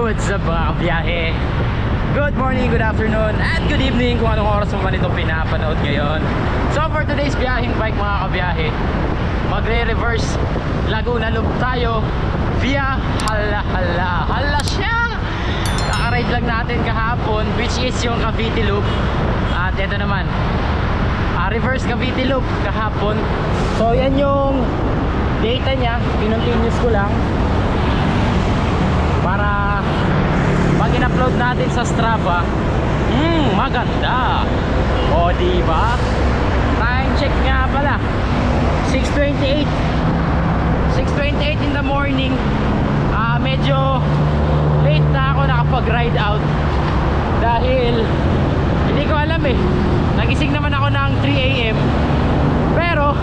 What's up mga kabiyahe? Good morning, good afternoon, at good evening kung anong oras mo man ito pinapanood ngayon. So for today's biyaheng bike mga kabiyahe, magre-reverse Laguna Loop tayo via Hala siya! Kaka-ride lang natin kahapon, which is yung Cavite Loop. At ito naman, reverse Cavite Loop kahapon. So yan yung data niya, kinontinuous ko lang para pag in-upload natin sa Strava, maganda. O diba? Time check nga pala, 6:28 in the morning. Medyo late na ako nakapag-ride out dahil hindi ko alam nagising naman ako ng 3 AM pero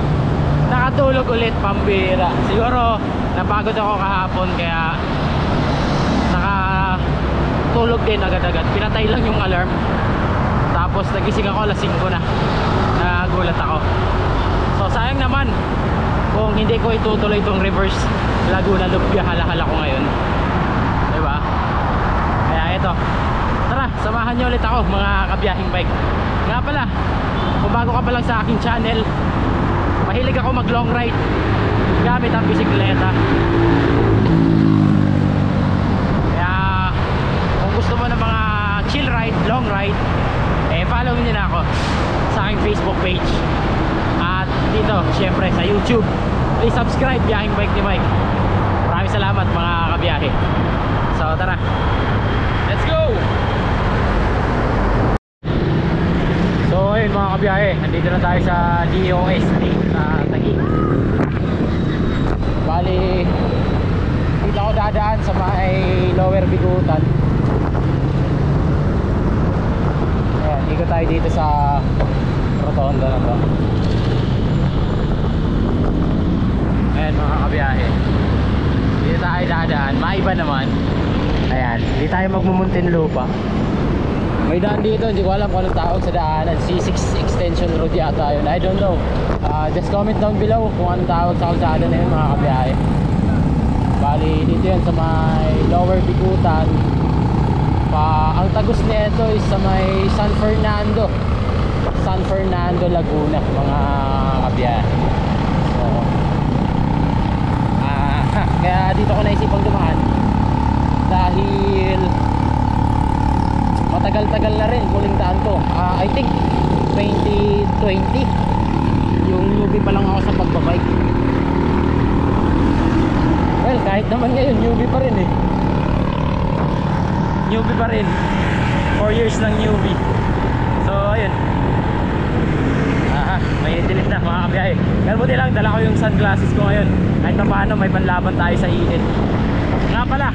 nakatulog ulit, pambira. Siguro napagod ako kahapon kaya nakatulog din agad-agad. Pinatay lang yung alarm, tapos nagising ako alas 5 na. Nagulat ako. So sayang naman kung hindi ko itutuloy itong reverse Laguna Loop via Hala ko ngayon, diba? Kaya ito, tara samahan nyo ulit ako mga kabiyahing bike. Nga pala, kung bago ka pa lang sa aking channel, mahilig ako mag long ride gamit ang bisikleta. Kaya kung gusto mo ng mga chill ride, long ride, follow nyo na ako sa aking Facebook page. At dito, syempre sa YouTube, please subscribe, Biyaheng Bike ni Mike. Maraming salamat mga kabiyahe. So tara, let's go! So ayun mga kabiyahe, nandito na tayo sa DOST sa Taguig. Bali, dito ako dadaan sa may Lower Bigutan. Ayan, ikot tayo dito sa rotonda na to. Ayan mga kabiyahe, dito tayo dadaan, maiba naman. Ayan, hindi tayo magmumuntinlupa. May daan dito, hindi ko alam kung anong tawag sa daanan. C6 Extension Road yata yun, I don't know. Just comment down below kung anong tawag sa kalsada na yun mga kabiyahe. Bali dito yan sa may Lower Bigutan. Ang tagus nito is sa may San Fernando Laguna mga kabiyahe. So kaya dito ko naisipang dumaan dahil matagal-tagal na rin huling daan ko. I think 2020 yung newbie pa lang ako sa pagbabike. Well, kahit naman ngayon newbie pa rin newbie pa rin, 4 years ng newbie. So ayun, may dilim na mga kabiyahe. Pero buti lang dala ko yung sunglasses ko ngayon, kahit na paano may panlaban tayo sa init. Nga pala,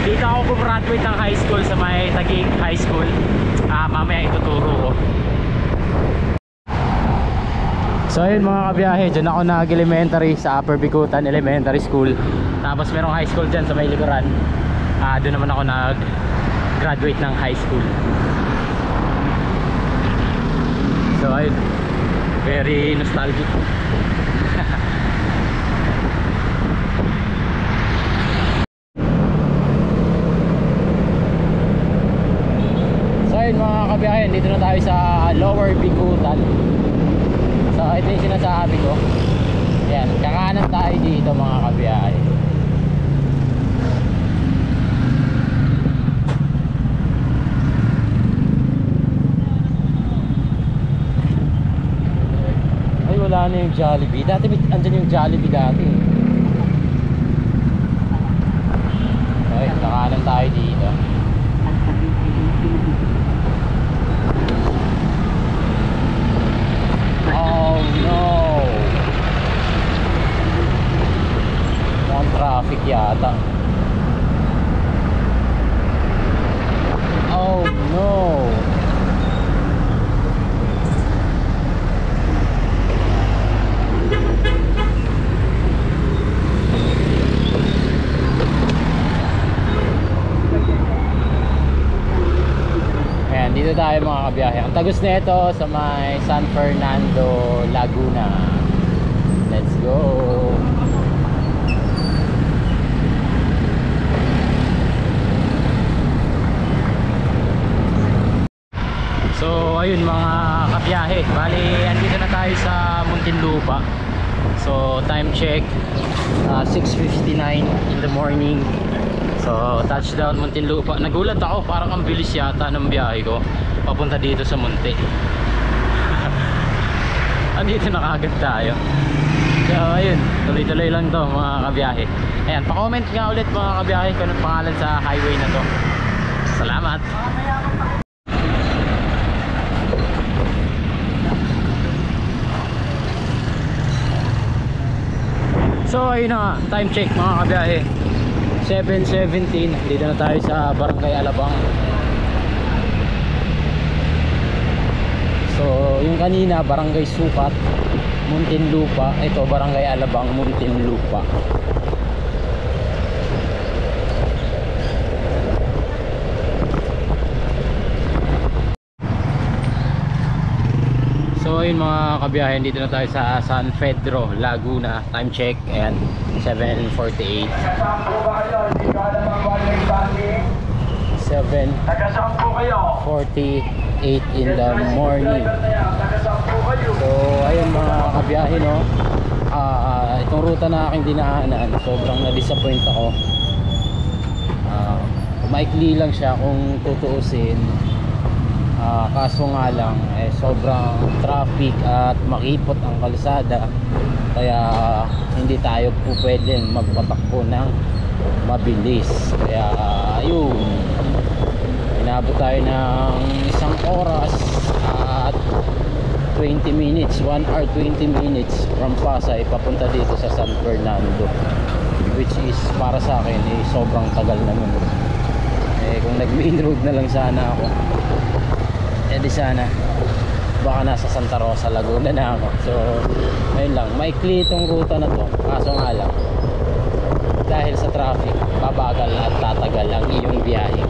dito ako graduate ng high school sa may Taguig High School. Mamaya ituturo ko. So ayun mga kabiyahe, dyan ako nag-elementary sa Upper Bigutan Elementary School. Tapos merong high school dyan sa may likuran. Doon naman ako nag-graduate ng high school. So ayun, very nostalgic. So ayun mga kabiyahe, dito na tayo sa Lower Bigutan. So ito yung sinasabi ko. Ayan, kakanan tayo dito mga kabiyahe. Wala na yung Jollibee. Dati andyan yung Jollibee dati. Okay, kakanan tayo dito. Oh no, mukhang traffic yata. Oh no. Dito tayo mga kabiyahe. Ang tagus nito sa may San Fernando Laguna. Let's go. ayun mga kabiyahe, bali andito na tayo sa Muntinlupa. So time check 6:59 in the morning. So touchdown Muntinlupa. Nagulat ako, parang ang bilis yata ng biyahe ko papunta dito sa Munti. Andito na kagad tayo. So ayun, tuloy-tuloy lang to mga kabiyahe. Ayan, pa-comment nga ulit mga kabiyahe kung anong pangalan sa highway na to. Salamat. So ayun na, time check mga kabiyahe, 7:17. Dito na tayo sa Barangay Alabang. So yung kanina Barangay Sukat, Muntinlupa. Ito Barangay Alabang, Muntinlupa. So ayun mga kabiyahe, dito na tayo sa San Pedro, Laguna. Time check and 7:48. 7:48 in the morning. So ayun mga kabiyahe, no, itong ruta na aking dinaanan, sobrang na-disappoint ako. Maikli lang siya kung tutuusin. Kaso nga lang sobrang traffic at makipot ang kalsada, kaya hindi tayo po pwedeng magpatakbo ng mabilis. Kaya ayun, inabot tayo ng 1 oras at 20 minutes, 1 hour 20 minutes from Pasay papunta dito sa San Fernando, which is para sa akin sobrang tagal naman. Kung nag main road na lang sana ako, di sana baka nasa Santa Rosa, Laguna na ako. So ayun lang, maikli itong ruta na to. Kaso nga lang, dahil sa traffic, babagal at tatagal ang iyong biyahe.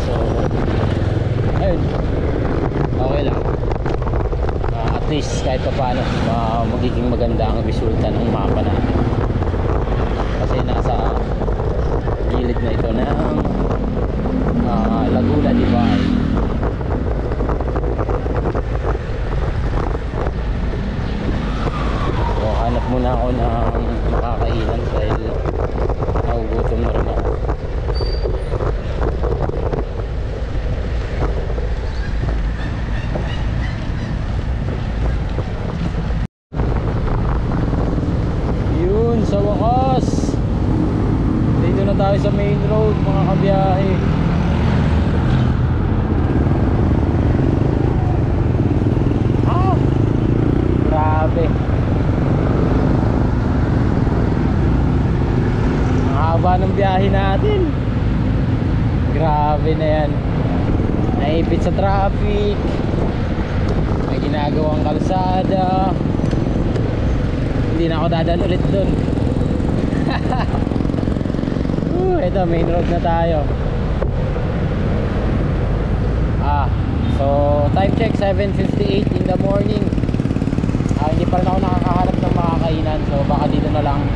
So ayun, okay lang. At least kahit pa paano magiging maganda ang resulta ng mapa natin, kasi nasa gilid na ito ng Laguna Divide. Hanap muna ako ng makakainan dahil nagugutom na rin ako. Yun, sa wakas dito na tayo sa main road mga kabiyahe. Grabe, haba ng biyahe natin. Grabe na yan, naipit sa traffic, may ginagawang kalsada. Hindi na ako dadaan ulit dun. Ito main road na tayo. So time check 7:58 in the morning. Hindi pa rin ako nakakahanap ng makakainan, so baka dito na lang.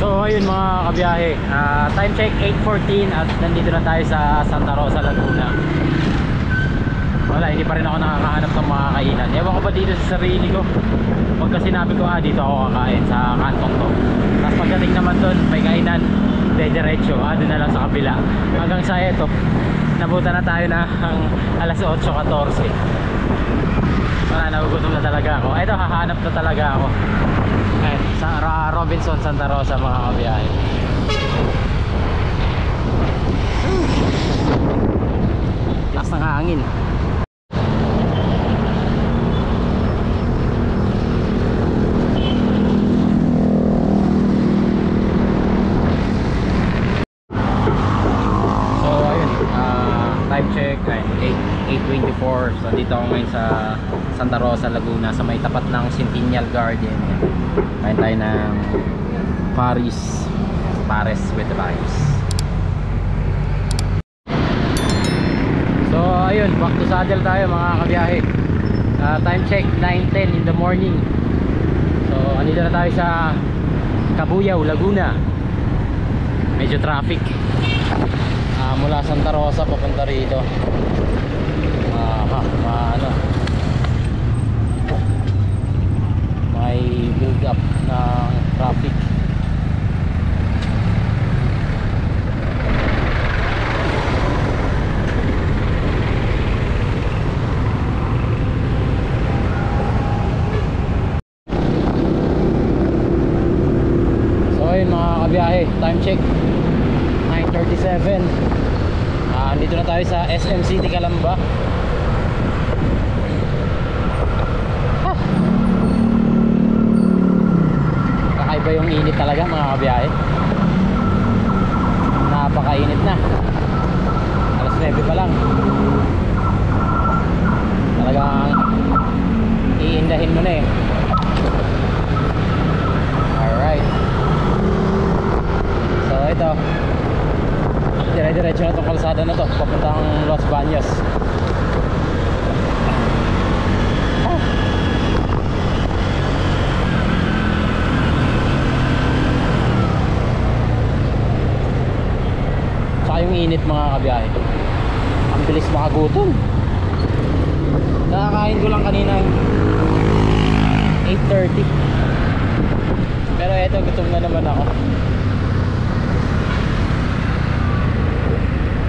So ayun mga kabiyahe, time check 8:14 at nandito na tayo sa Santa Rosa, Laguna. Wala, hindi pa rin ako nakakahanap ng makakainan. Ewan ko ba dito sa sarili ko, pagka sinabi ko dito ako kakain sa kantong to, tapos pagdating naman doon may kainan, diretso doon na lang sa kabila. Hanggang sa eto, nabutan na tayo ng alas 8:14. Wala, nagugutom na talaga ako. Eto, hahanap na talaga ako. Sa Robinson, Santa Rosa mga kabiyahe. Lakas ng hangin. So ayun, time check 8:24. So dito ako ngayon sa Santa Rosa, Laguna, sa may tapat ng Centennial Garden. Kain tayo ng Paris with the vibes. back to saddle tayo mga kabiyahe. Time check 9:10 in the morning. So andito na tayo sa Cabuyao, Laguna. Medyo traffic mula Santa Rosa papunta rito. Ano, may build up ng traffic. Mga kabiyahe, time check 9:37. Dito na tayo sa SM City Calamba. Kakaiba yung init talaga mga kabiyahe. Napakainit na. Alas 9 pa lang. Talagang iindahin mo na eh. Alright. So ito, dire-diretso na itong kalsada na to papuntang Los Baños. Saka yung init mga kabiyahe, ang bilis makagutom. Nakakain ko lang kanina 8:30, pero eto gutom na naman ako.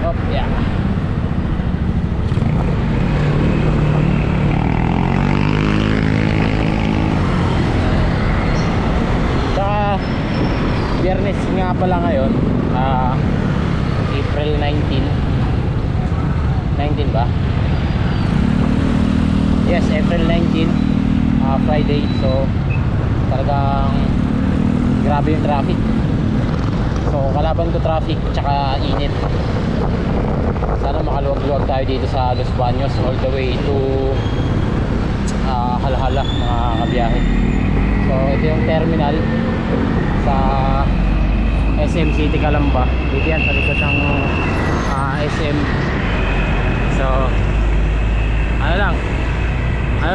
Oh, yeah. Saka Biyernes nga pala ngayon, April 19 ba? Yes, April 19, Friday. So talagang grabe yung traffic. So kalaban ko traffic tsaka init. Sana makaluwag-luwag tayo dito sa Los Baños all the way to Halhala mga kabiyahe. So ito yung terminal sa SM City Calamba. Dito yan sa likod ng SM. So ano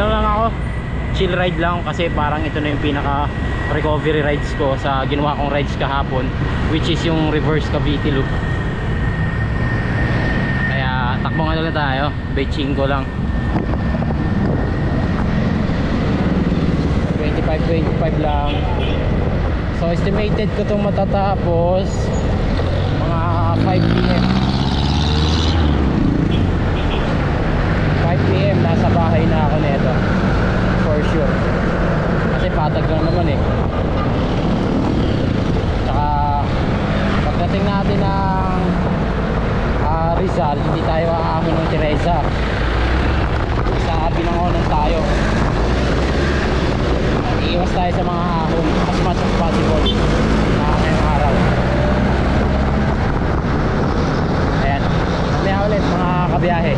lang ako, chill ride lang kasi parang ito na yung pinaka recovery rides ko sa ginawa kong rides kahapon, which is yung reverse Cavite loop. Kaya takbong ano lang tayo, batching ko lang 25 lang. So estimated ko itong matatapos mga 5 PM. 5 PM nasa bahay na ako nito for sure, kasi patag lang naman eh. Tsaka pagdating natin ng Rizal, hindi tayo aahon ng Teresa, sa Binangonan tayo. Iiwas tayo sa mga ahon as much as possible ngayong araw. Ayan, mamaya ulit mga kabiyahe.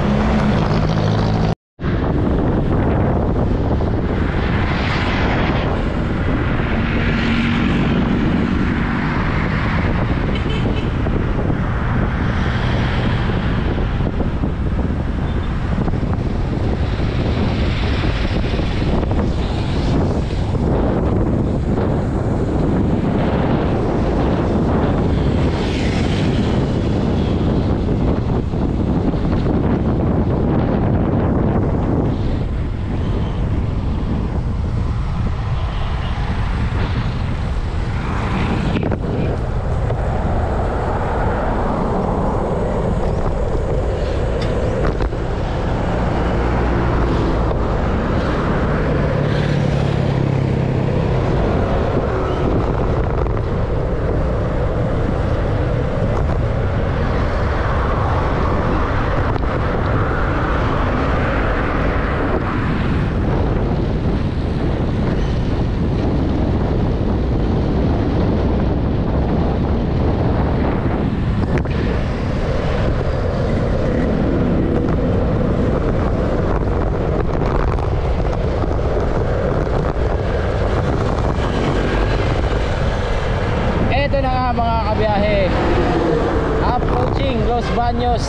Los Baños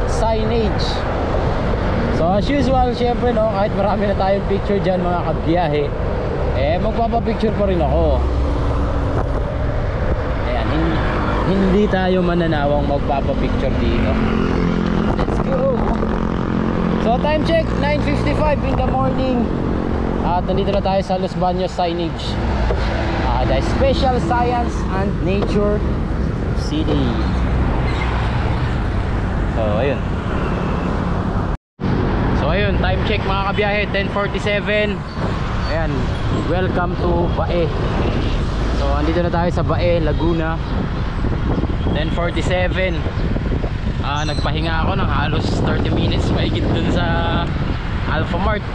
signage. So as usual, syempre no, kahit marami na tayong picture dyan mga kabiyahe, eh magpapapicture pa rin ako. Ayan, hindi tayo mananawang magpapapicture dito. Let's go. So time check, 9:55 in the morning. At nandito na tayo sa Los Baños signage, the Special Science and Nature City. So ayun, time check mga kabiyahe, 10:47. Ayan, welcome to Bae. So andito na tayo sa Bae, Laguna. 10:47. Nagpahinga ako ng halos 30 minutes mahigit dun sa Alphamart.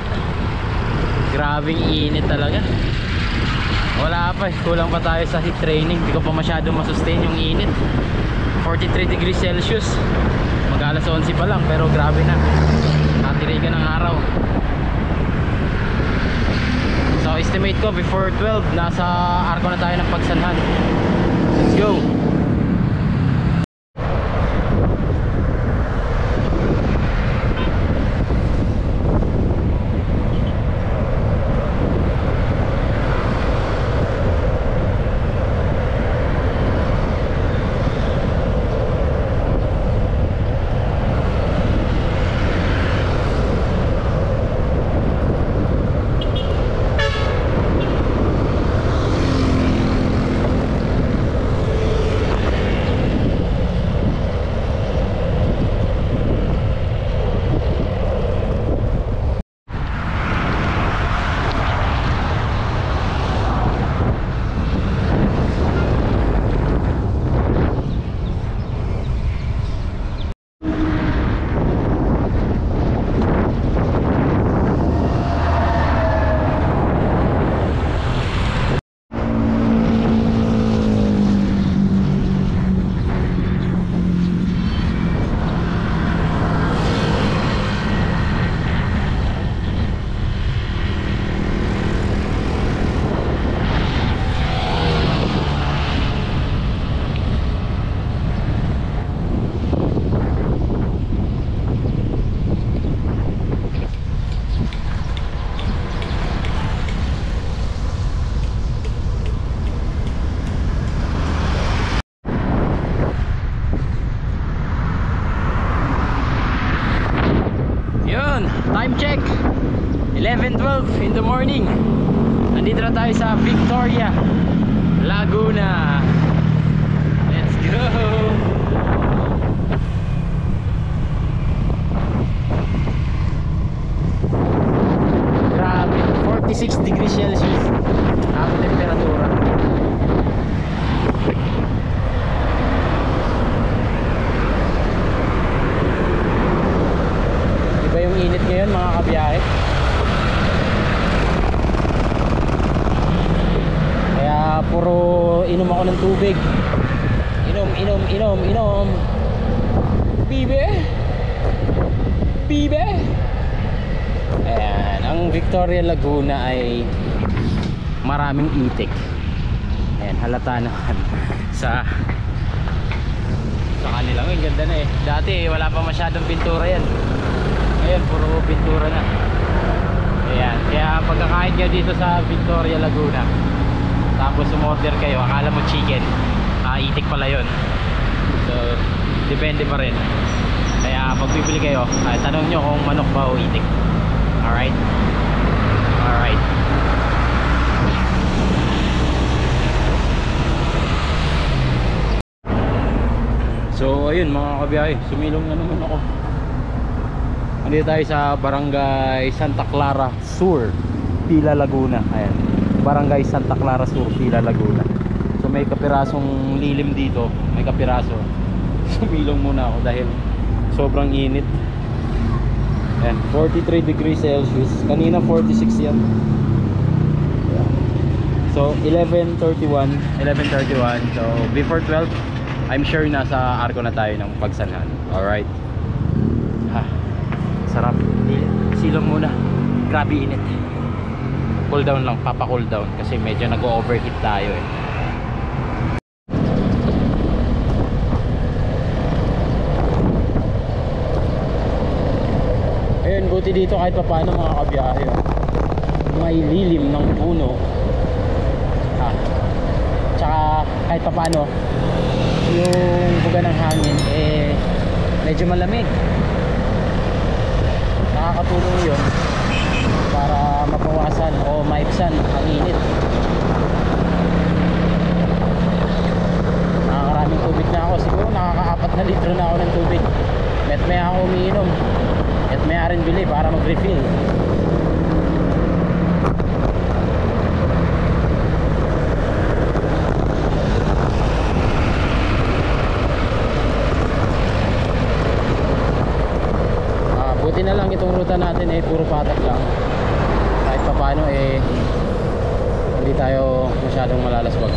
Grabing init talaga. Wala pa, kulang pa tayo sa heat training. Hindi ko pa masyadong masustain yung init. 43 degrees Celsius. Mag-alas 11 pa lang, pero grabe na. Natiray ka ng araw. So estimate ko before 12 nasa arko na tayo ng Pagsanhan. Let's go. Time check 11:12 in the morning. Nandito na tayo sa Victoria, Laguna. Let's go. Grabe, 46 degrees Celsius ang temperatura. Yung init ngayon mga kabiyahe, kaya puro inom ako ng tubig. Inom bibe. Ayan, ang Victoria Laguna ay maraming itik. Ayan, halata naman sa kanila. Ang ganda na eh. Dati wala pa masyadong pintura yan. Ayan, puro pintura na. Ayan, kaya pagkakain nyo dito sa Victoria Laguna, tapos umorder kayo, akala mo chicken, itik pala yun. So, depende pa rin. Kaya pag bibili kayo, tanong nyo kung manok ba o itik. Alright? Alright. So, ayun mga kabiyahe, sumilong na naman ako. Nandito tayo sa Barangay Santa Clara Sur, Pila, Laguna. Ayan, Barangay Santa Clara Sur, Pila, Laguna. So may kapirasong lilim dito, may kapiraso. Sumilong muna ako dahil sobrang init. Ayan, 43 degrees Celsius. Kanina 46 yan. So 11:31. So before 12, I'm sure nasa arko na tayo ng Pagsanhan. Alright. Sarap. Silong muna. Grabe init. Cool down lang, papa-cool down kasi medyo nag-overheat tayo eh. Ayun, buti dito kahit papaano mga kabiyahe, may lilim ng puno. Tsaka kahit papaano yung buga ng hangin medyo malamig. Nakakatulong yun para mapawasan o maibsan ang init. Nakakaraming tubig na ako. Siguro nakaka-4 na litro na ako ng tubig. May ako umiinom at may rin bili para mag-refill. Buti na lang itong ruta natin puro patak lang. Kahit pa paano hindi tayo masyadong malalaswag.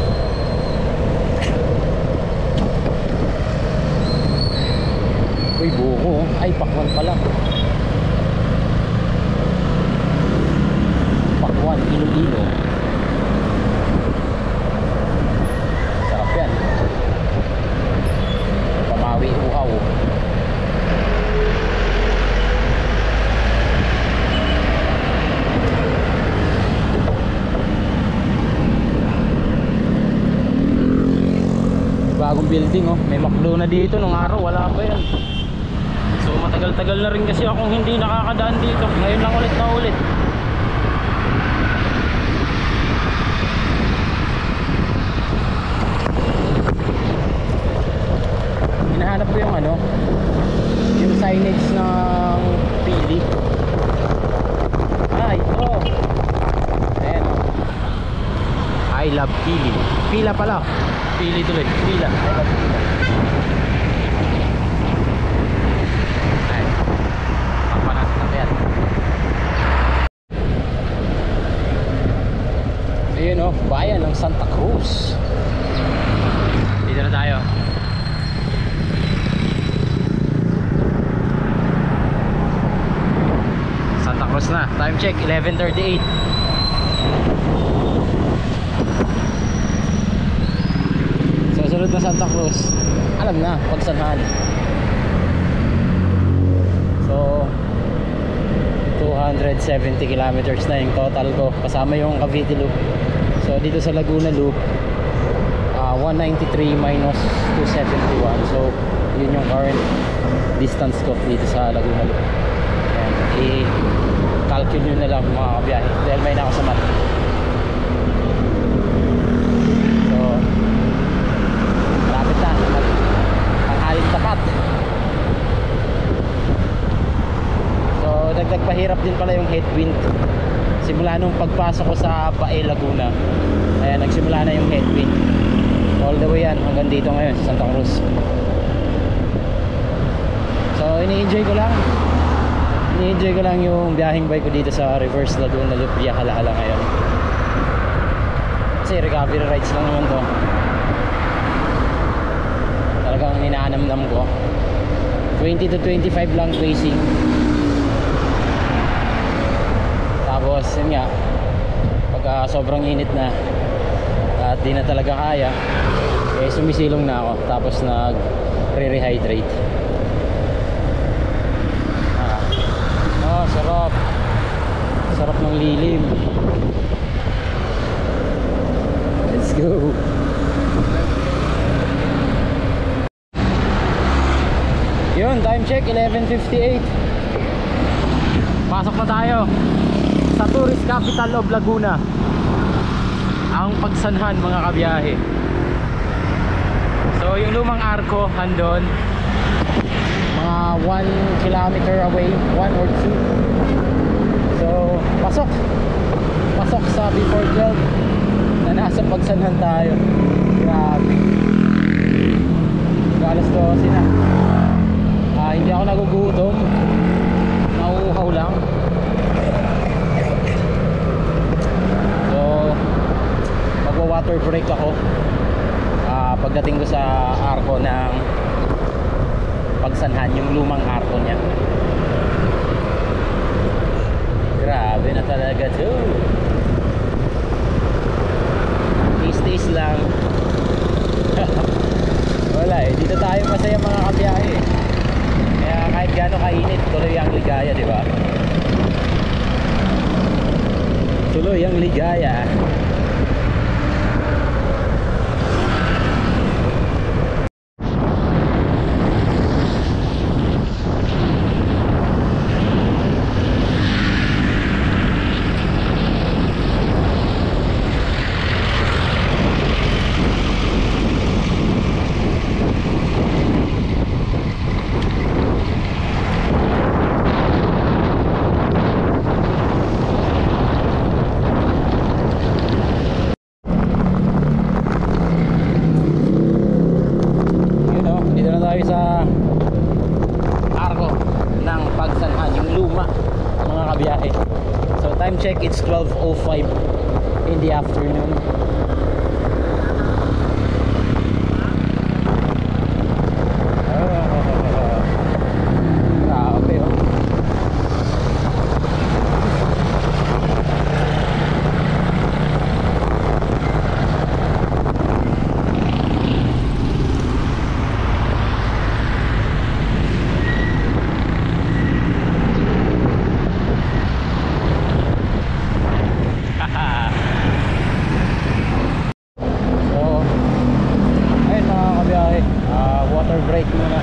Uy, buko. Ay, pakwan pala. Pakwan, Iloilo. Sarap yan. Pamawi, uhaw. Bagong building, oh. May McDo na dito. Nung araw wala pa yan. So matagal-tagal na rin kasi akong hindi nakakadaan dito. Ngayon lang ulit na ulit. Hinahanap ko yung yung signage ng Pili. Ito. Ayan, I love Pili. Pila pala. Pili tuloy. Pila. I love Pila. Ayun, bayan ng Santa Cruz. Dito na tayo. Santa Cruz na. Time check 11:38. Susunod na Santa Cruz. Alam na, Pagsanhan. So 270 kilometers na yung total ko kasama yung Cavite Loop. So dito sa Laguna Loop 193 minus 271. So yun yung current distance ko dito sa Laguna Loop. I-calculate nyo na lang mga kabiyahe dahil may nakasamat. So malapit na panghalin tapat. So dagdag pahirap din pala yung headwind. Simula nung pagpasok ko sa Bae, Laguna, ayan, nagsimula na yung headwind. All the way yan hanggang dito ngayon sa Santa Cruz. So ini-enjoy ko lang. Ini-enjoy ko lang yung biyaheng bike ko dito sa reverse Laguna Loop via Hala-Hala ngayon. Kasi recovery rides lang naman to. Talagang ninaanam-nam ko. 20 to 25 lang pacing. Tapos yun nga, pagka sobrang init na at di na talaga kaya, sumisilong na ako. Tapos nag-rehydrate. Sarap. Sarap ng lilim. Let's go. Yun, time check 11:58. Pasok na tayo sa tourist capital of Laguna, ang Pagsanhan mga kabiyahe. So yung lumang arko andon, mga 1 kilometer away, 1 or 2. So pasok sa before 12 na nasa Pagsanhan tayo. Grabe, alas 12 na. Hindi ako nagugutom, nauuhaw lang. So magwa-water break ako pagdating ko sa arko ng Pagsanhan, yung lumang arko niya. Grabe na talaga to. Taste lang. Wala dito tayo masaya mga kabiyahe. Kaya kahit gaano kainit. Tuloy ang ligaya, di ba? Tuloy ang ligaya. Sa arko ng Pagsanhan, yung luma, mga kabiyahe. So time check, it's 12:05 in the afternoon. Grabe, oh. Water break muna.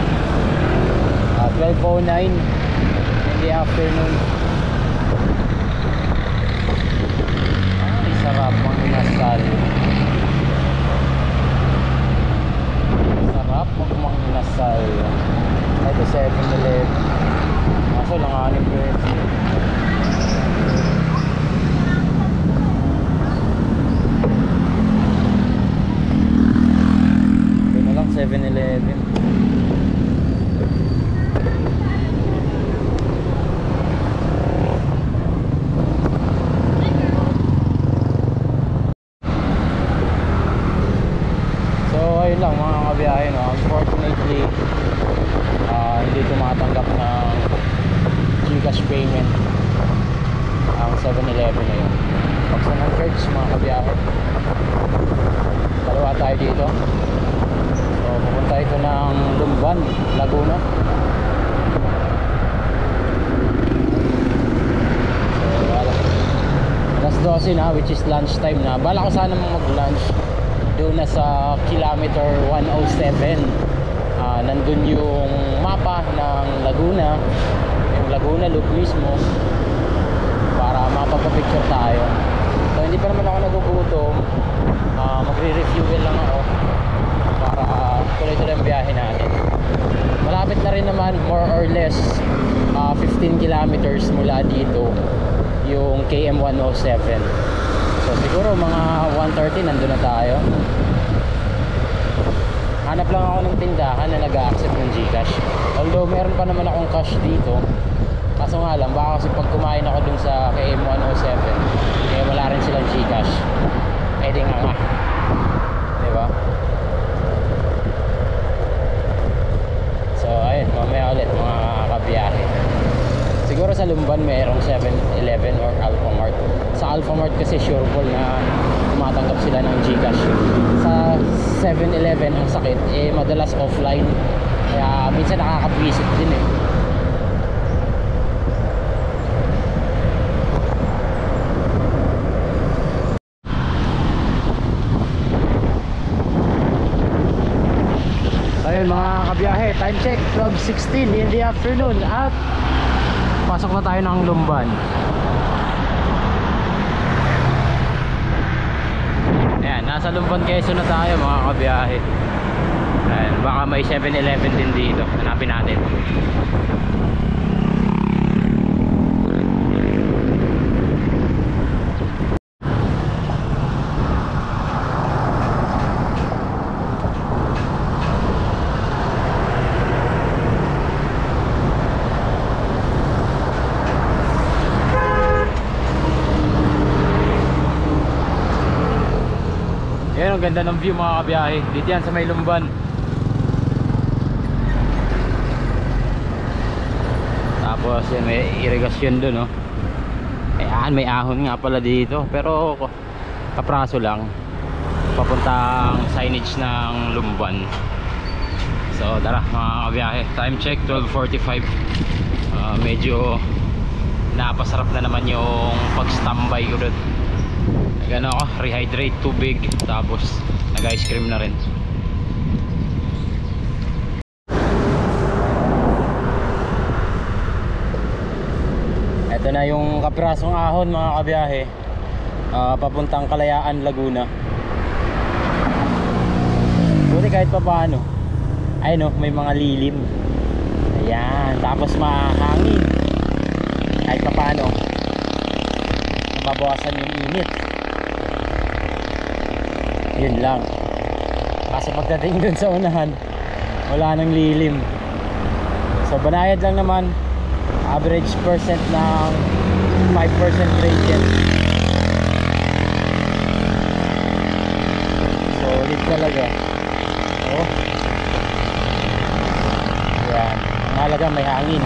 12:09 in the afternoon. Ay, sarap ang inasal. Sarap ang inasal. Ito 7-Eleven. Kaso lang aning pwede. Ito na lang 7-Eleven. Ayun lang mga kabiyahe, no? Unfortunately hindi tumatanggap ng GCash payment ang 7-Eleven na yun. Pagsanhan Church mga kabiyahe, dalawa tayo dito. So pupunta ito ng Lumban, Laguna. So alas 12 na, which is lunch time na. Bala ko sana mag lunch doon na sa kilometer 107. Nandun yung mapa ng Laguna, yung Laguna Loop mismo, para mapapapicture tayo. So hindi pa naman ako nagugutom. Magre-refuel lang ako para tuloy-tuloy ang biyahe natin. Malapit na rin naman, more or less 15 kilometers mula dito yung KM 107. So siguro mga 1:30 nandun na tayo. Hanap lang ako ng tindahan na nag-a-accept ng GCash. Although meron pa naman akong cash dito. Kaso nga lang, baka kasi pag kumain ako dun sa KM 107, eh wala rin silang GCash. Eh di nga nga, diba? So ayun, mamaya ulit mga kabiyahe. Siguro sa Lumban mayroong 7-Eleven or Alphamart. Sa Alphamart kasi sureball na tumatanggap sila ng GCash. Sa 7-Eleven ang sakit, eh madalas offline. Kaya minsan nakakabwisit din eh. Ayun mga kabiyahe, time check 12:16 in the afternoon at pasok na tayo ng Lumban. Ayan, nasa Lumban Quezon na tayo mga kabiyahe. Ayan, baka may 7-Eleven din dito. Hanapin natin. Ayan, ang ganda ng view mga kabiyahe. Dito yan sa may Lumban. Tapos yan, may irigasyon dun, no? Ayan, may ahon nga pala dito. Pero kapraso lang. Papuntang signage ng Lumban. So So tara mga kabiyahe, time check 12:45. Medyo napasarap na naman yung pag-standby ko doon. Nag-ano ako, rehydrate, tubig, tapos nag-ice cream na rin. Ito na yung kaprasong ahon mga kabiyahe, papuntang Kalayaan, Laguna. Buti kahit pa paano, ay no, may mga lilim. Ayan, tapos mahangin. Kahit pa paano, mabawasan yung init. Yun lang. Kaso pagdating dun sa unahan, wala nang lilim. So banayad lang naman. Average percent ng 5% gradient. Solid talaga. Oh. Yan. Mahalaga may hangin.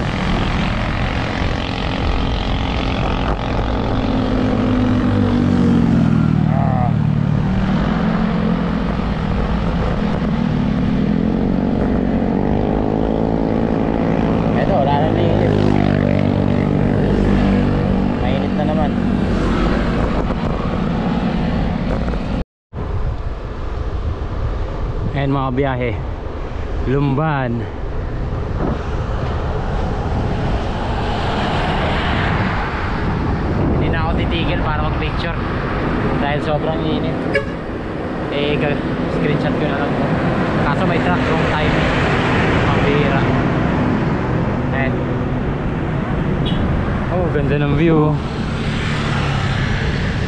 Eto, wala nang lilim. Mainit na naman. Ayan mga biyahe, Lumban. Hindi na ako titigil para mag picture dahil sobrang init. Screenshot ko na lang. Kaso may truck, wrong time. Mabira. Ayan. Oh, ganda ng view.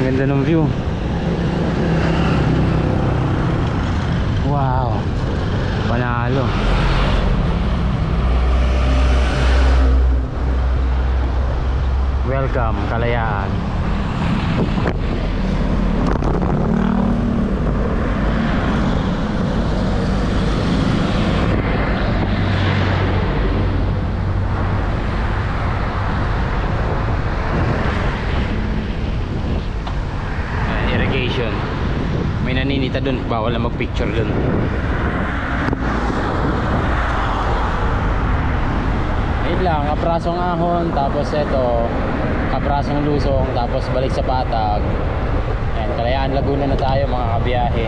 Ganda ng view. Wow, panalo. Welcome, Kalayaan. Irrigation. May naninita dun, bawal na mag-picture dun. Ayun lang, kaprasong ahon, tapos eto, kaprasong lusong, tapos balik sa Patag. Ayan, Kalayaan, Laguna na tayo mga kabiyahe.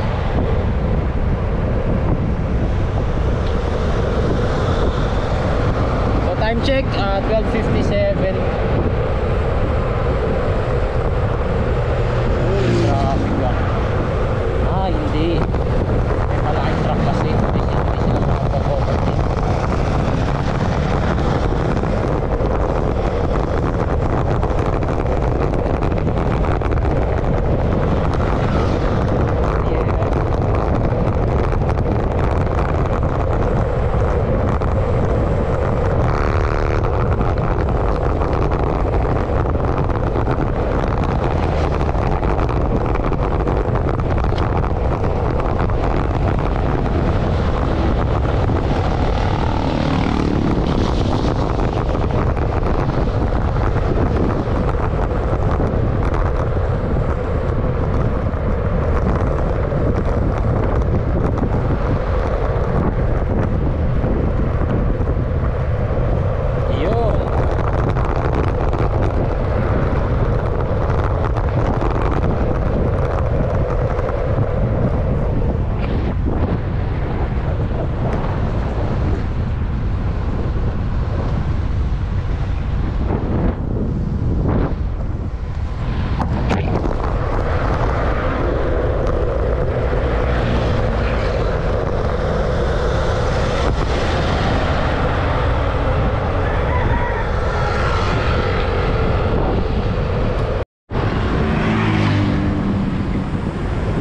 So time check, 12:57. Hindi. May malaking truck kasi. Hindi sila makapag-overtake.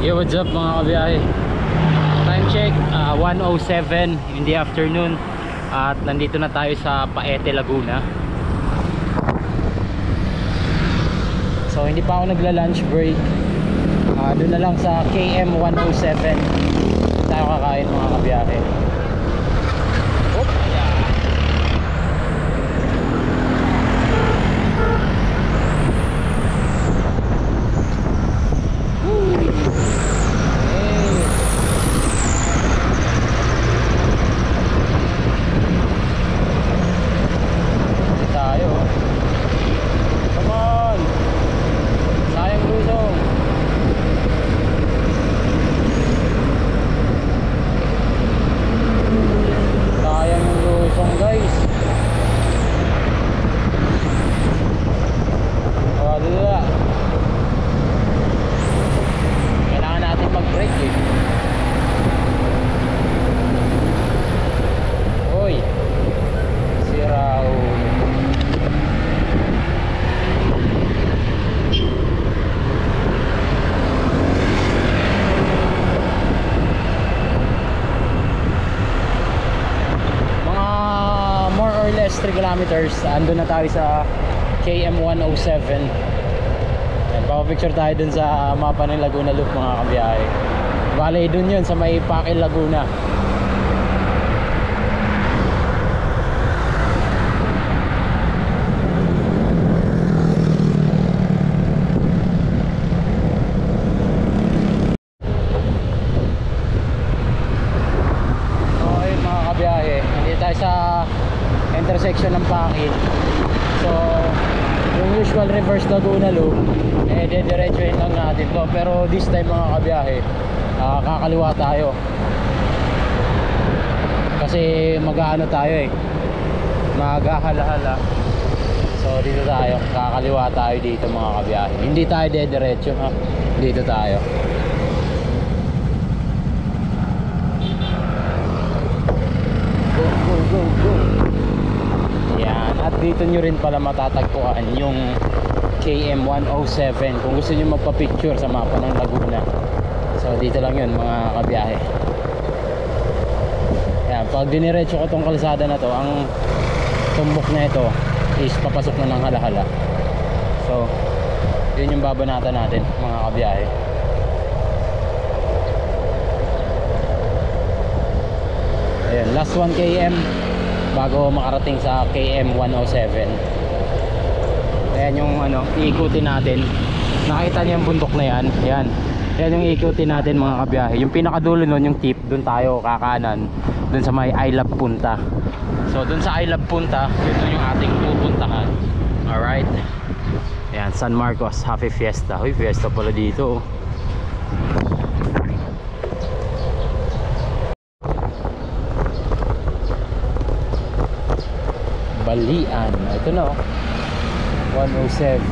Yo, what's up mga kabiyahe? Time check, 1:07 in the afternoon. At nandito na tayo sa Paete, Laguna. So hindi pa ako nagla-lunch break. Doon na lang sa KM 107 tayo kakain mga kabiyahe. reverse. Ando na tayo sa KM107. Ayan, papapicture tayo dun sa mapa ng Laguna Loop mga kabiyahe. Bale dun yun sa may Pakil Laguna. Sa intersection ng Pakil. So yung usual reverse Laguna Loop diretsuhin lang natin to, pero this time mga kabiyahe kakaliwa tayo kasi mag-aano tayo maghahala-hala. So dito tayo, kakaliwa tayo dito mga kabiyahe, hindi tayo diretso ha, dito tayo. Go. Yan, at dito nyo rin pala matatagpuan yung KM107 kung gusto nyo magpa-picture sa mapa ng Laguna. So dito lang yun mga kabiyahe. Yan, pag diniretso ko tong kalsada na to, ang tumbok na ito is papasok na ng Hala-Hala. So yun yung babanatan natin mga kabiyahe. Ayan, last 1 km bago makarating sa KM107. Ayan yung iikutin natin. Nakita niyo yung bundok na yan. Yan yung iikutin natin mga kabiyahe. Yung pinakadulo nun, yung tip, dun tayo kakanan, dun sa may I Love Punta. So dun sa I Love Punta, yun yung ating pupuntahan. Alright. Ayan, San Marcos, Happy Fiesta. Uy, fiesta pala dito. Balian. Ito na 107.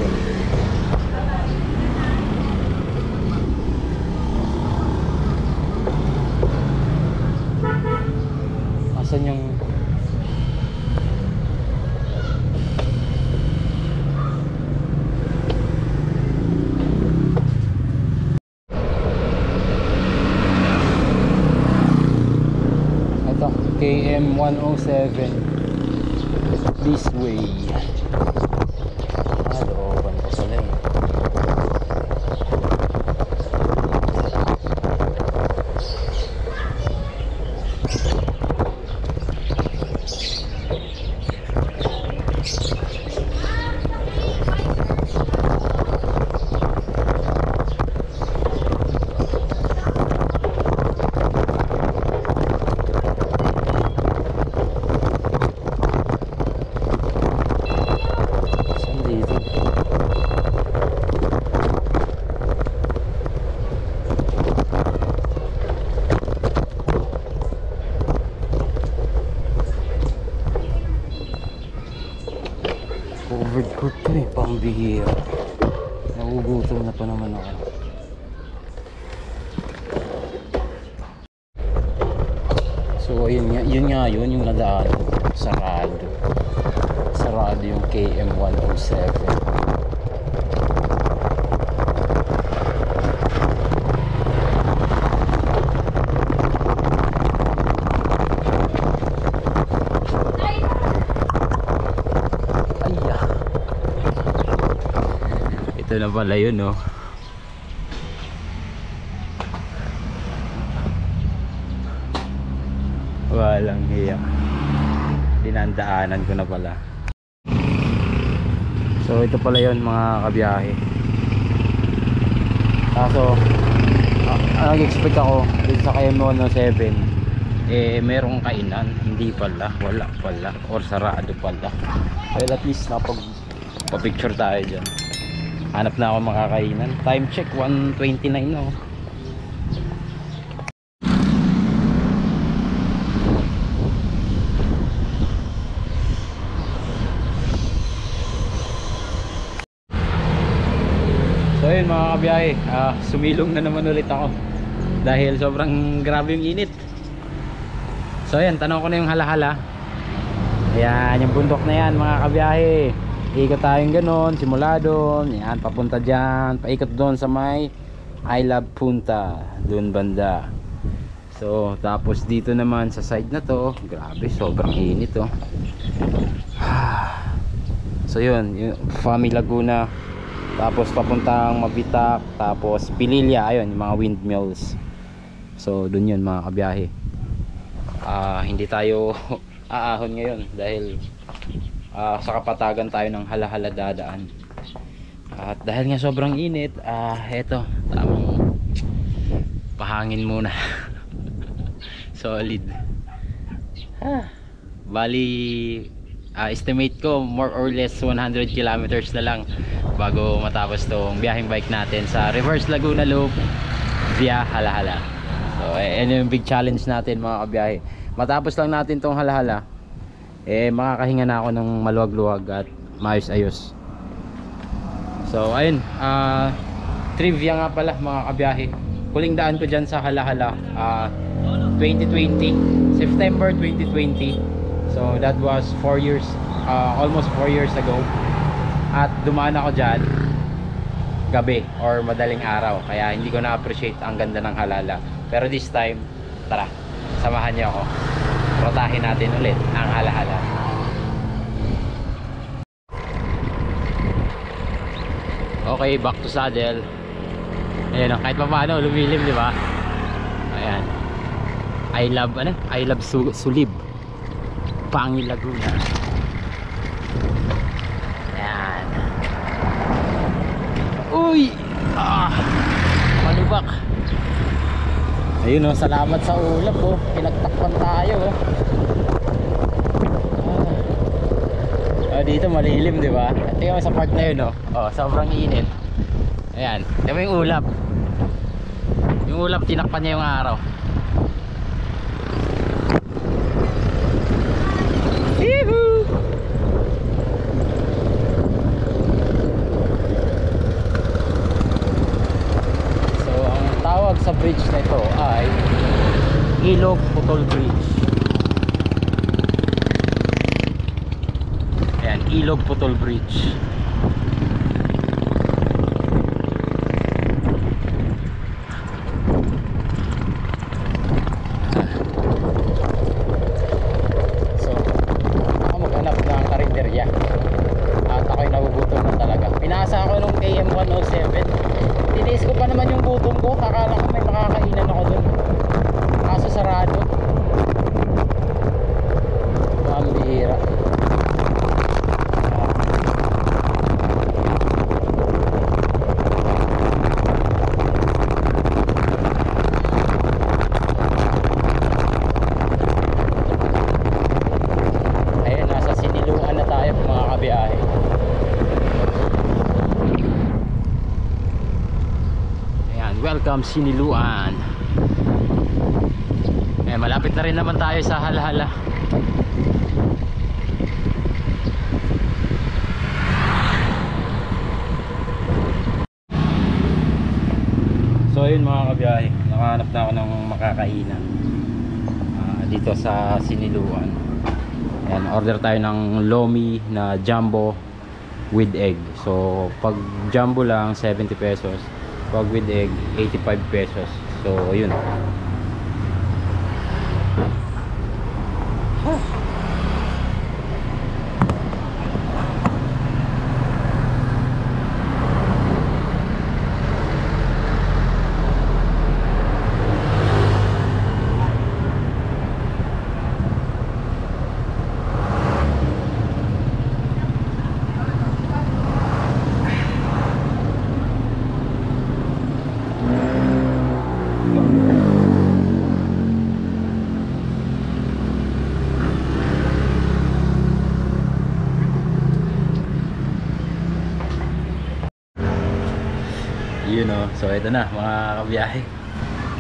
Asan yung ito KM107 this way. Looban pa pala overcooked to pambihira. Nagugutom na pa naman ako. So yun yung nadaan. Sarado yung KM107. Ito na pala yun, no? Walang hiya. Dinandaanan ko na pala. So ito pala yun mga kabiyahe. Kaso nag-expect ako dito sa KM107 merong kainan. Hindi pala, wala pala, or sarado pala. Well, at least napag-picture tayo dyan. Hanap na ako makakainan. Time check 1:29 no. So yun mga kabiyahe, sumilong na naman ulit ako dahil sobrang grabe yung init. So yan, tanong ko na yung Hala-Hala. Ayan, yung bundok na yan mga kabiyahe. Ikot tayong ganon, simula doon, yan, papunta dyan, paikot doon sa may I Love Punta, doon banda. So tapos dito naman sa side na to, grabe, sobrang init oh. So yun, yung Fami Laguna, tapos papuntang Mabitak, tapos Pililla, ayun yung mga windmills. So dun yun mga kabiyahe. Hindi tayo aahon ngayon dahil sa kapatagan tayo ng Hala-Hala dadaan. At dahil nga sobrang init, eto, tamang pahangin muna. Solid. Bali, estimate ko more or less 100 kilometers na lang bago matapos tong biyaheng bike natin sa Reverse Laguna Loop via Hala-Hala. So yan yung big challenge natin mga kabiyahe. Matapos lang natin tong Hala-Hala, makakahinga na ako ng maluwag-luwag at maayos-ayos. So ayun, trivia nga pala mga kabiyahe, huling daan ko dyan sa Hala-Hala 2020, September 2020. So that was 4 years, almost 4 years ago. At dumaan ako dyan gabi or madaling araw, kaya hindi ko na-appreciate ang ganda ng Hala-Hala. Pero this time, tara, samahan niyo ako, rotahin natin ulit ang Hala-Hala. Okay, back to saddle. Ayan, kahit pa paano lumilim, di ba? Ayan, I love Sulib, Pangi Laguna. Ayan. Uy! Malubak. Ayun, salamat sa ulap, pinagtakpan tayo, dito malilim, di ba? Tingnan mo sa part na yun, sobrang init. Ayan, tingnan mo yung ulap. Yung ulap, tinakpan niya yung araw. Yehoo! So ang tawag sa bridge na ito ay Ilog Putol Bridge. Ayan, Ilog Putol Bridge. Welcome Siniluan. Malapit na rin naman tayo sa Hala-Hala. So ayun mga kabiyahe, nakahanap na ako ng makakainan dito sa Siniluan. Ayan, order tayo ng lomi na jumbo with egg. So pag jumbo lang 70 pesos, pag with egg 85 pesos. So yun. Yun so ito na mga kabiyahe,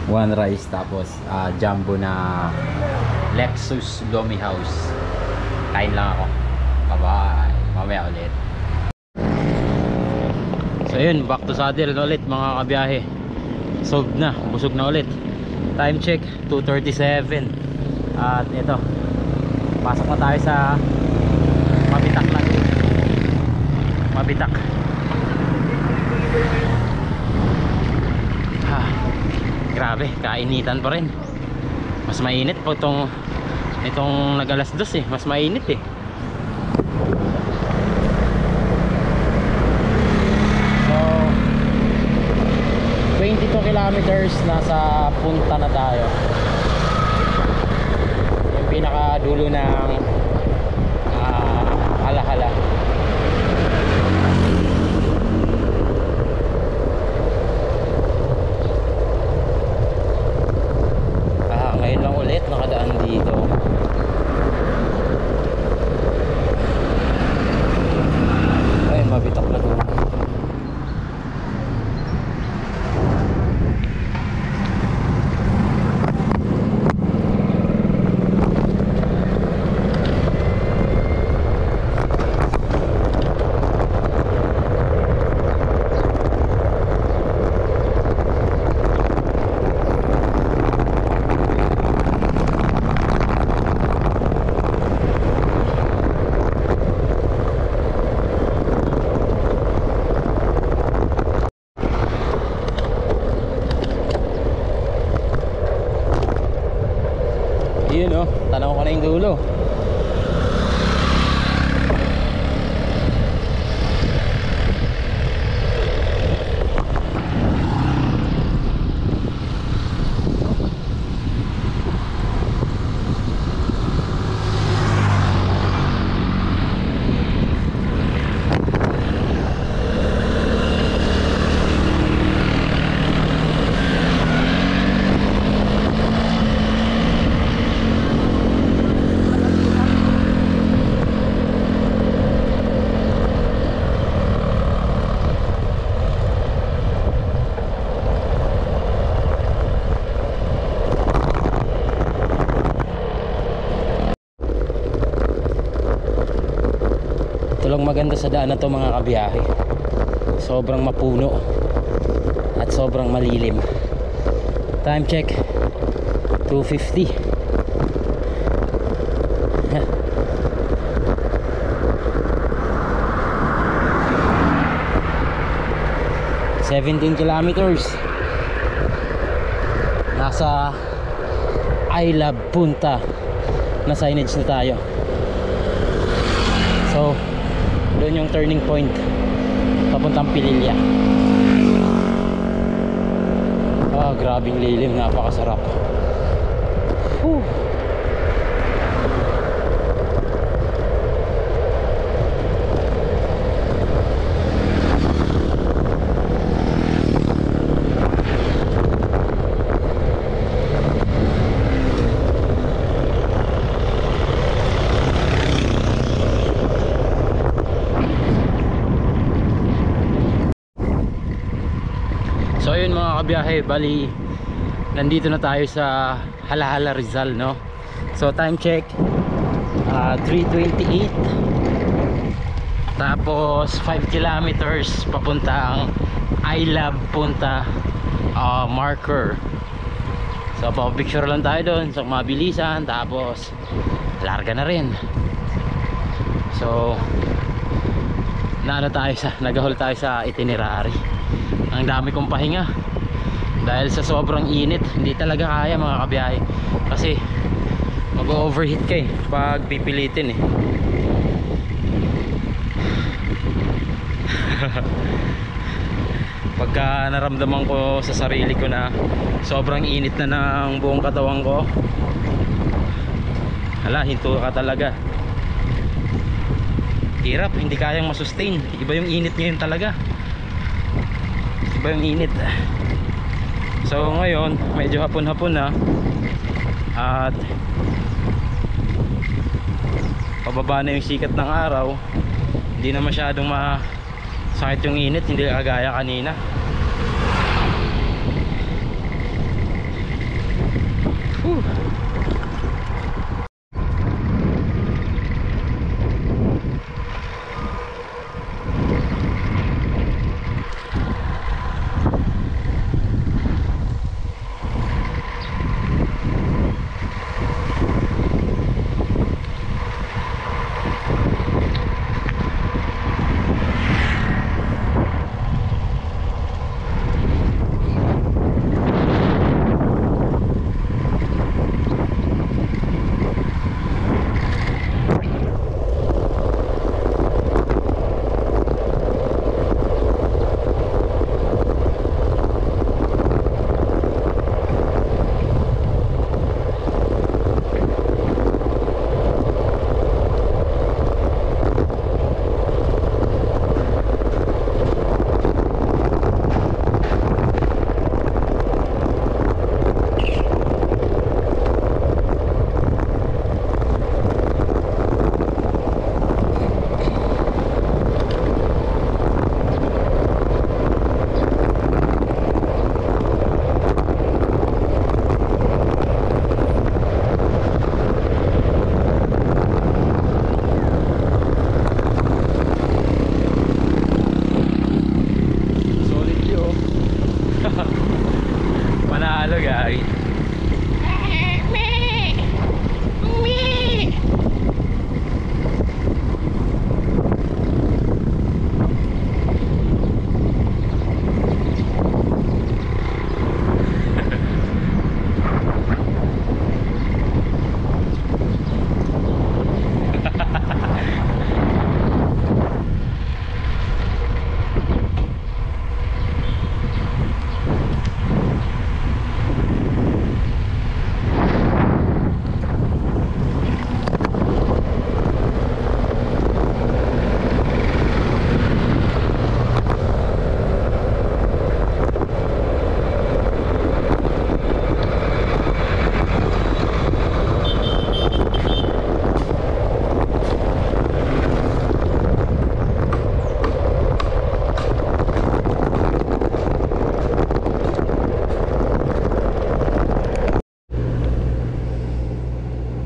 one rice tapos jumbo na Lexus Lomi House. Kain lang ako, bye bye, mamaya ulit. So yun, back to saddle ulit mga kabiyahe. Solved na, busog na ulit. Time check 2:37. At ito, pasok na tayo sa Mabitak lang. Mabitak. Grabe, kainitan pa rin. Mas mainit po itong nag-alas 2 mas mainit kilometers, nasa punta na tayo. Yung pinakadulo ng Hala-hala. Ngayon lang ulit nakadaan dito. Ayun, mabitak na doon. Yun o, tanaw ko na yung dulo. Ito lang maganda sa daan na to mga kabiyahe. Sobrang mapuno at sobrang malilim. Time check 2:50. 17 kilometers. Nasa I Love Punta na signage na tayo. So doon yung turning point papuntang Pililya. Grabing lilim, napakasarap. Whew. So ayun mga kabiyahe, bali nandito na tayo sa Hala-hala, Rizal, no? So time check 3:28. Tapos 5 kilometers papuntang I Love Punta marker. So pa-picture lang tayo doon sa mabilisan, tapos larga na rin. So nagahol tayo sa itinerary. Ang dami kong pahinga dahil sa sobrang init. Hindi talaga kaya mga kabiyahe, kasi mag-overheat ka pag pipilitin Pagka naramdaman ko sa sarili ko na sobrang init na ng buong katawan ko, hinto ka talaga. Hirap, hindi kayang masustain. Iba yung init ngayon talaga. Iba yung init. So ngayon medyo hapon-hapon na at pababa na yung sikat ng araw. Hindi na masyadong masakit yung init, hindi kagaya kanina. Whew.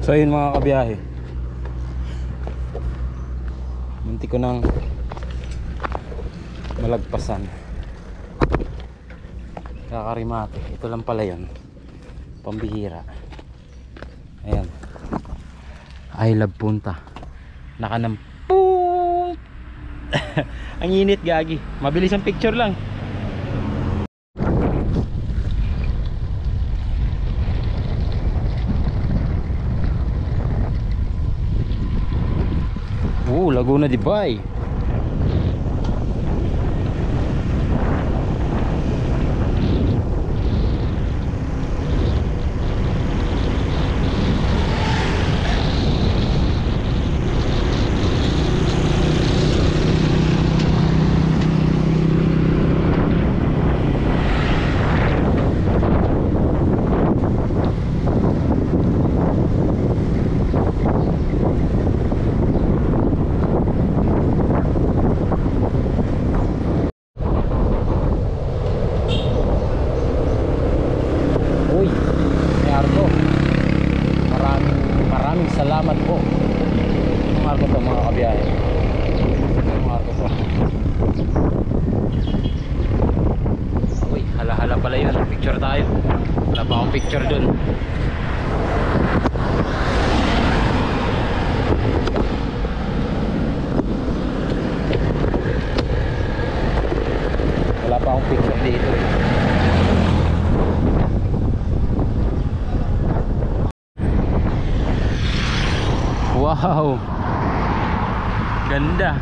So ayun mga kabiyahe, munti ko nang malagpasan. Kakarimate. Ito lang pala yun, pambihira. Ayan, I love Punta. Nakanampung. Ang init gagi. Mabilis ang picture lang. Laguna de Bay. Salamat po. Ang arko to mga kabiyahe. Ang arko to. Uy, hala-hala pala yun. Picture tayo. Wala pa akong picture dun. Wala pa akong picture dito. Wow, ganda.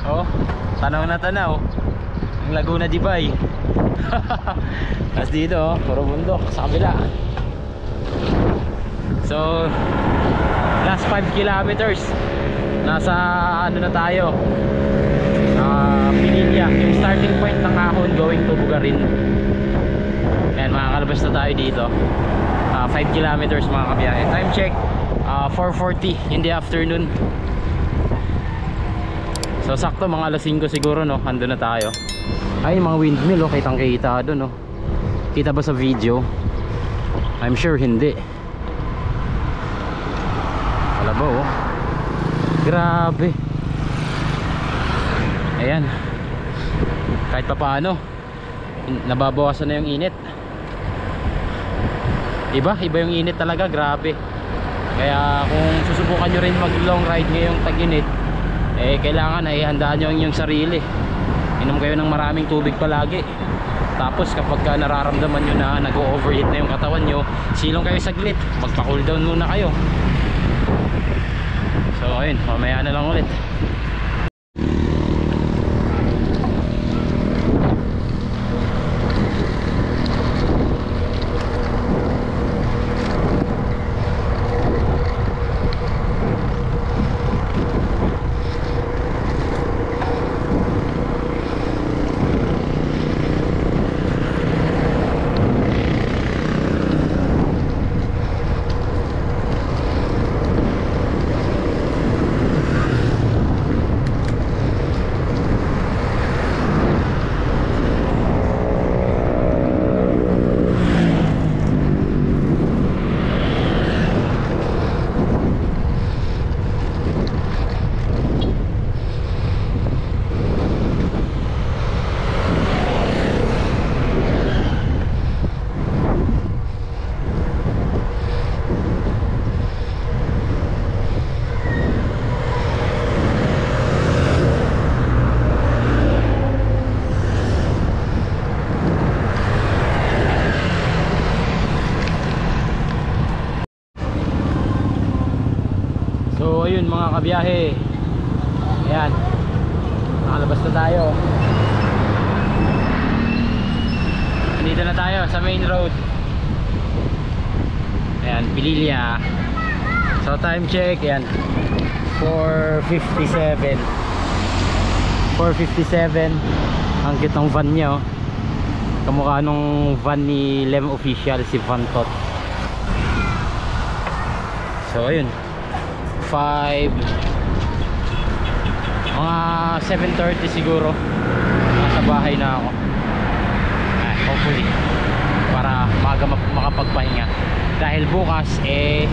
Oh, tanaw na tanaw ang Laguna de Bay. Tapos dito oh, puro bundok sa kabila. So last 5 kilometers nasa ano na tayo, Pinilla, yung starting point ng Ahon going to Bugarin. Ayan, makakalabas na tayo dito. 5 kilometers mga kabiyahe. Time check 4:40 in the afternoon. So sakto mga alas 5 siguro no, andun na tayo. Ay, mga windmill oh, kitang kita doon oh. Kita ba sa video? I'm sure hindi. Wala ba oh. Grabe. Ayan. Kahit pa paano nababawasan na yung init. Iba yung init talaga, grabe. Kaya kung susubukan nyo rin mag long ride ngayong tag-init, eh kailangan ay handaan nyo ang inyong sarili. Inom kayo ng maraming tubig palagi. Tapos kapag nararamdaman nyo na nag-overheat na yung katawan nyo, silong kayo saglit, magpa-cool down muna kayo. So ayun, mamaya na lang ulit. Ayun mga kabiyahe, ayan, nakalabas na tayo. Dito na tayo sa main road. Ayan, Pinilla. So time check, ayan, 4:57. 4:57. Ang cute ng van niya oh. Kamukha nung van ni Lem Official, si Van Tot. So ayun, 5 mga 7:30 siguro nasa bahay na ako. Hopefully para maaga makapagpahinga dahil bukas eh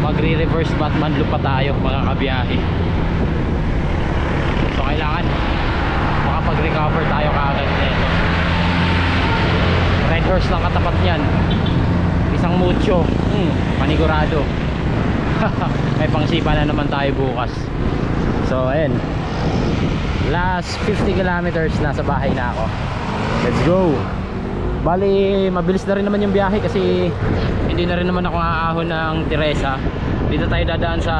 magre-reverse Batman loop pa tayo mga kabiyahe. So kailangan makapag-recover tayo kaagad nito. Red Horse lang katapat niyan, isang mucho, panigurado. May pangsipa na naman tayo bukas. So ayun, last 50 kilometers, nasa bahay na ako. Let's go. Bali mabilis na rin naman yung biyahe kasi hindi na rin naman ako aahon ng Teresa. Dito tayo dadaan sa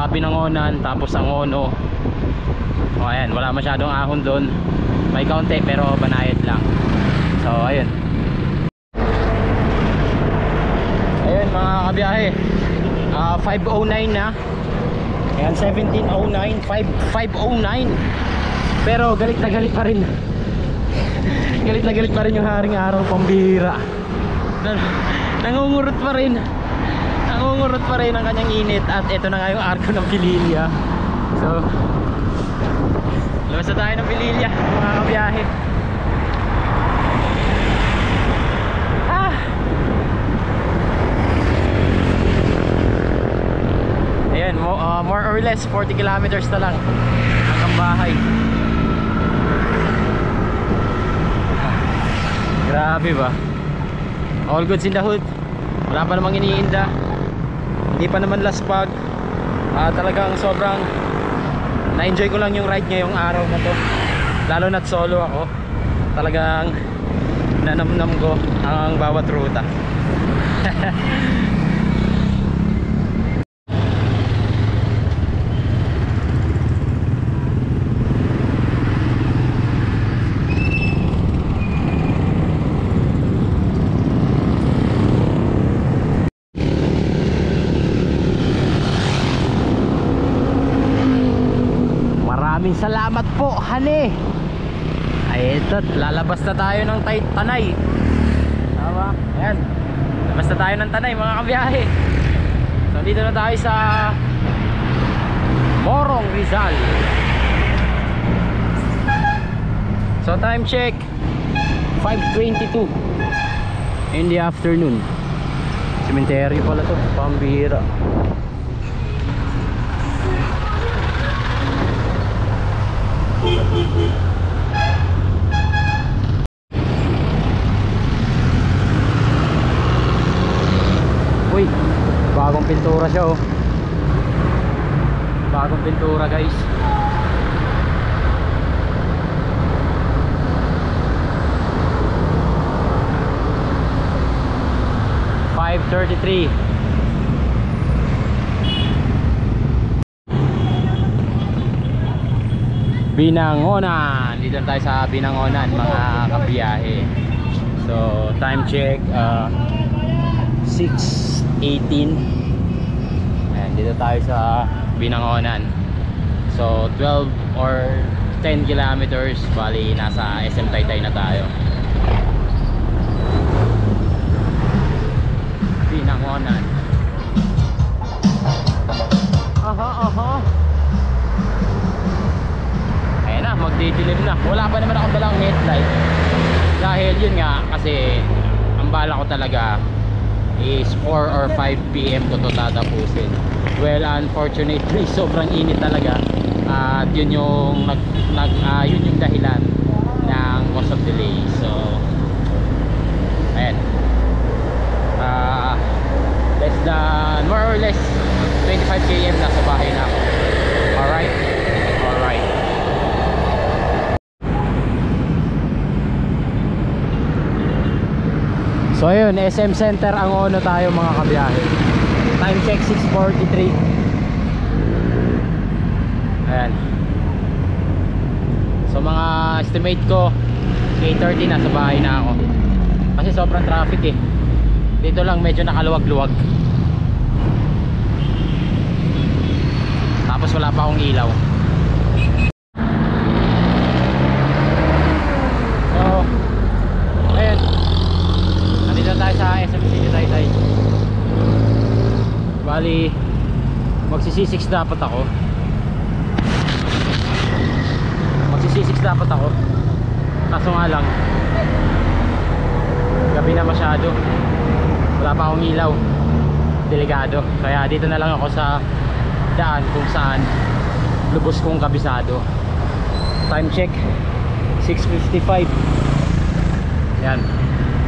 Binangonan, tapos ang Ono. O ayan, wala masyadong ahon doon, may kaunti pero banayad lang. So ayun, ayun mga kabiyahe, 5:09 na. Ayan, 17:09, 5:09. Pero galit na galit pa rin. Galit na galit pa rin yung haring araw, pambihira. Nangungurot pa rin. Nangungurot pa rin ang kanyang init. At ito na nga yung arko ng Pililya. So labas na tayo ng Pililya mga kabiyahe. Ayan, more or less 40 kilometers na lang hanggang bahay. Grabe ba? All goods in the hood. Wala pa namang iniinda. Hindi pa naman laspag. Talagang sobrang na-enjoy ko lang yung ride ngayong araw na to. Lalo na't solo ako. Talagang nanamnam ko ang bawat ruta. Maraming salamat po, Hane. Ay, ito, lalabas na tayo ng Tanay. Tama, ayan, labas na tayo ng Tanay mga kabiyahe. So dito na tayo sa Morong, Rizal. So time check 5:22 in the afternoon. Cemetery pala to, pambihira. Uy, bagong pintura siya oh. Bagong pintura guys. $5.33. Binangonan. Dito tayo sa Binangonan mga kabiyahe. So time check 6:18. And dito tayo sa Binangonan. So 12 or 10 kilometers, bali nasa SM Taytay na tayo. Binangonan. Ayan na, magdidilim na. Wala pa naman akong dalang headlight. Dahil yun nga, kasi ang bala ko talaga is 4 or 5 PM ko to tatapusin. Well, unfortunately, sobrang init talaga. At yun yung yun yung dahilan ng cause of delay. So ayan, less than, more or less 25 km na sa bahay na ako. Alright? Alright. So ayun, SM Center ang Ono tayo mga kabiyahe. Time check 6:43. Ayan. So mga estimate ko 8:30 na sa bahay na ako. Kasi sobrang traffic eh. Dito lang medyo nakaluwag-luwag. Tapos wala pa akong ilaw. So ayun, nandito tayo sa SM City Taytay. Bali magsisi-6 dapat ako. Magsisi-6 dapat ako. Kaso nga lang, gabi na masyado. Wala pa akong ilaw. delikado. Kaya dito na lang ako sa daan kung saan lubos kong kabisado. Time check 6:55. Yan,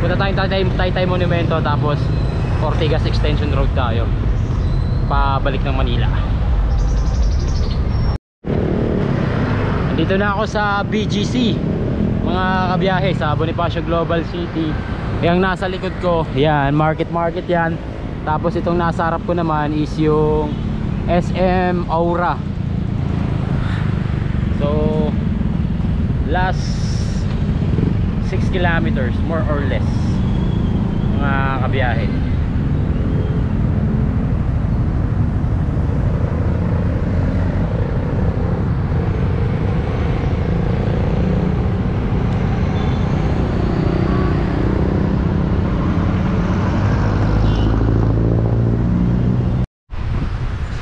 punta tayong Taytay Monumento, tapos Ortigas Extension Road tayo pabalik ng Manila. Dito na ako sa BGC mga kabiyahe, sa Bonifacio Global City. Yung nasa likod ko, yan, market yan. Tapos itong nasa harap ko naman is yung SM Aura. So last 6 kilometers more or less mga kabiyahe.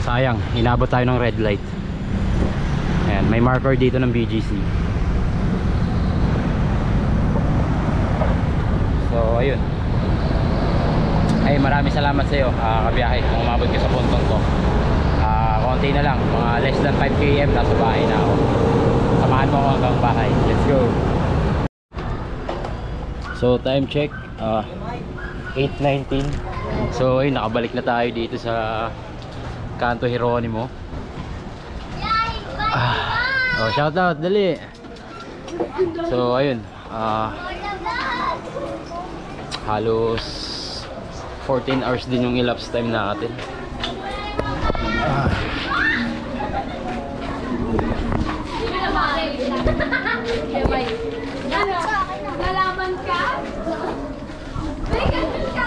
Sayang, inabot tayo ng red light. Ayan, may marker dito ng BGC. So ayun. Ay, maraming salamat sa iyo, kabiyahe, kung umabot ka sa puntong to. Konti na lang, mga less than 5 km nasa bahay na ako. Samahan mo ako hanggang bahay. Let's go. So time check 8:19. So ayun, nakabalik na tayo dito sa Kanto Hieronimo. Oh, shout out, dali. So ayun, halos 14 hours din yung elapsed time natin. Nalaman ka? May ganun ka.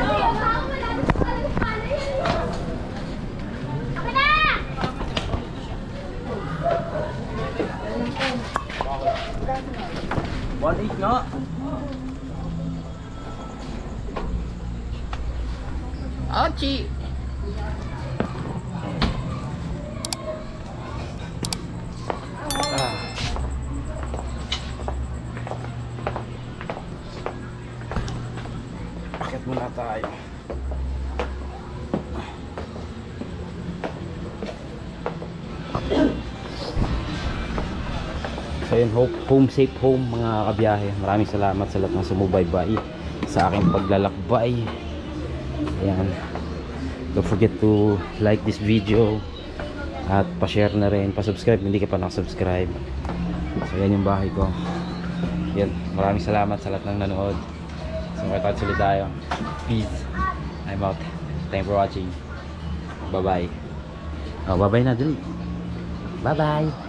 One each nga. Ouchie. Akit muna tayo. So yun, home safe home mga kabiyahe. Maraming salamat sa lahat ng sumubaybay sa aking paglalakbay. Ayan, don't forget to like this video at pa-share na rin, pa-subscribe kung hindi ka pa nakasubscribe. So yan yung bahay ko. Yan, maraming salamat sa lahat ng nanood. So magkatawad ulit tayo. Peace, I'm out. Thanks for watching. Bye bye. Oh, bye bye na dali. Bye bye.